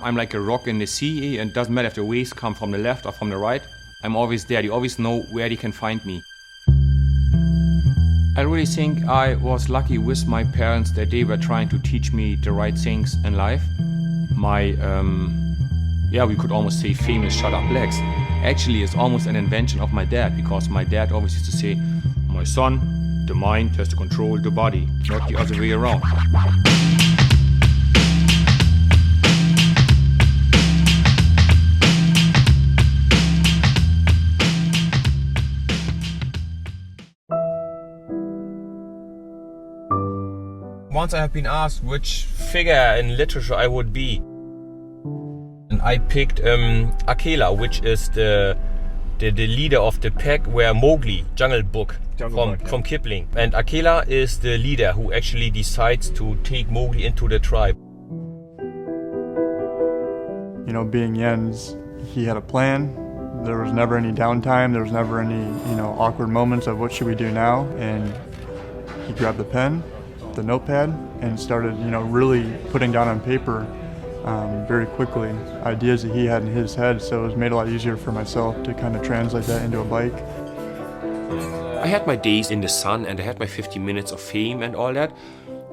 I'm like a rock in the sea, and it doesn't matter if the waves come from the left or from the right. I'm always there. You always know where they can find me. I really think I was lucky with my parents that they were trying to teach me the right things in life. My, we could almost say famous shut up legs. Actually, it's almost an invention of my dad, because my dad always used to say, my son, the mind has to control the body, not the other way around. Once I have been asked which figure in literature I would be, and I picked Akela, which is the leader of the pack where Mowgli, Jungle Book, from Kipling. And Akela is the leader who actually decides to take Mowgli into the tribe. You know, being Jens, he had a plan. There was never any downtime. There was never any, awkward moments of what should we do now. And he grabbed the pen, the notepad, and started, really putting down on paper very quickly ideas that he had in his head. So it was made a lot easier for myself to kind of translate that into a bike. I had my days in the sun and I had my 50 minutes of fame and all that.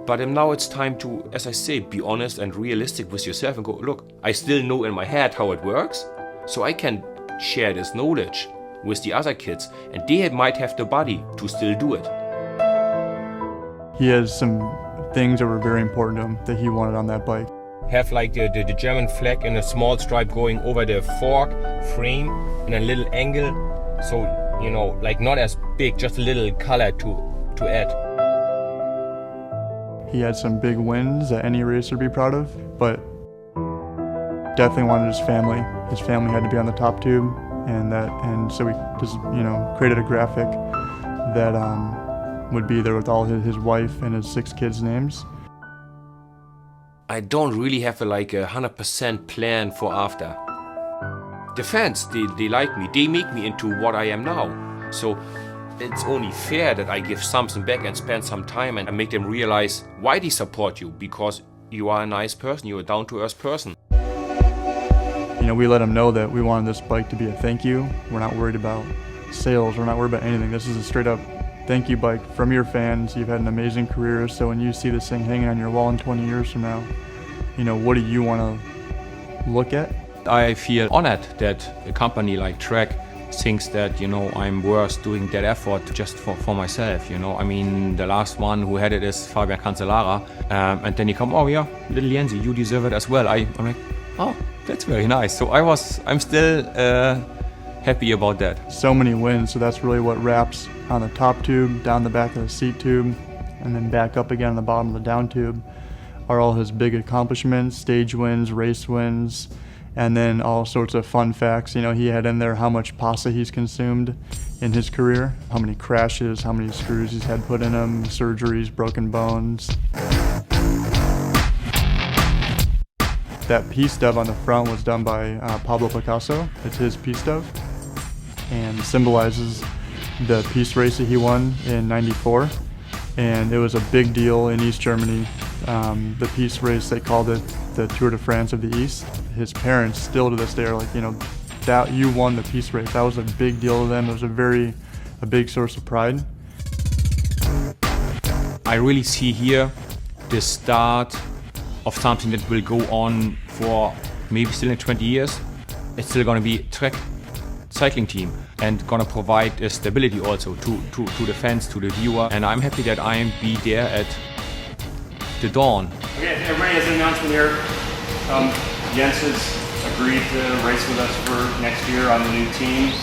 But now it's time to, as I say, be honest and realistic with yourself and go, look, I still know in my head how it works, so I can share this knowledge with the other kids, and they might have the body to still do it. He has some things that were very important to him that he wanted on that bike. Have like the German flag and a small stripe going over the fork frame in a little angle, so like not as big, just a little color to add. He had some big wins that any racer would be proud of, but definitely wanted his family. His family had to be on the top tube, and so we just created a graphic that would be there with all his wife and his 6 kids' names. I don't really have a 100% plan for after. The fans, they like me. They make me into what I am now. So it's only fair that I give something back and spend some time and make them realize why they support you. Because you are a nice person, you're a down-to-earth person. We let them know that we wanted this bike to be a thank you. We're not worried about sales. We're not worried about anything. This is a straight-up thank you bike from your fans. You've had an amazing career, so when you see this thing hanging on your wall in 20 years from now, what do you want to look at? I feel honored that a company like Trek thinks that, I'm worth doing that effort just for myself, I mean, the last one who had it is Fabian and then he come, oh yeah, little Jensi, you deserve it as well. I'm like, oh, that's very nice. So I'm still happy about that. So many wins, so that's really what wraps on the top tube, down the back of the seat tube, and then back up again on the bottom of the down tube are all his big accomplishments, stage wins, race wins, and then all sorts of fun facts. He had in there how much pasta he's consumed in his career, how many crashes, how many screws he's had put in him, surgeries, broken bones. That piece stub on the front was done by Pablo Picasso. It's his piece stub and symbolizes the peace race that he won in '94, and it was a big deal in East Germany. The peace race, they called it the Tour de France of the East. His parents still to this day are like, that you won the peace race. That was a big deal to them. It was a big source of pride. I really see here the start of something that will go on for maybe still in 20 years. It's still going to be Trek cycling team and going to provide stability also to the fans, to the viewer. And I'm happy that I am be there at the dawn. Okay, everybody has an announcement here. Jens has agreed to race with us for next year on the new team.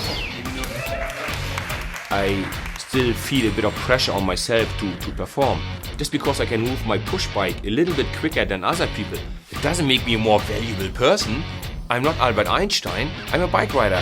I still feel a bit of pressure on myself to perform. Just because I can move my push bike a little bit quicker than other people, it doesn't make me a more valuable person. I'm not Albert Einstein, I'm a bike rider.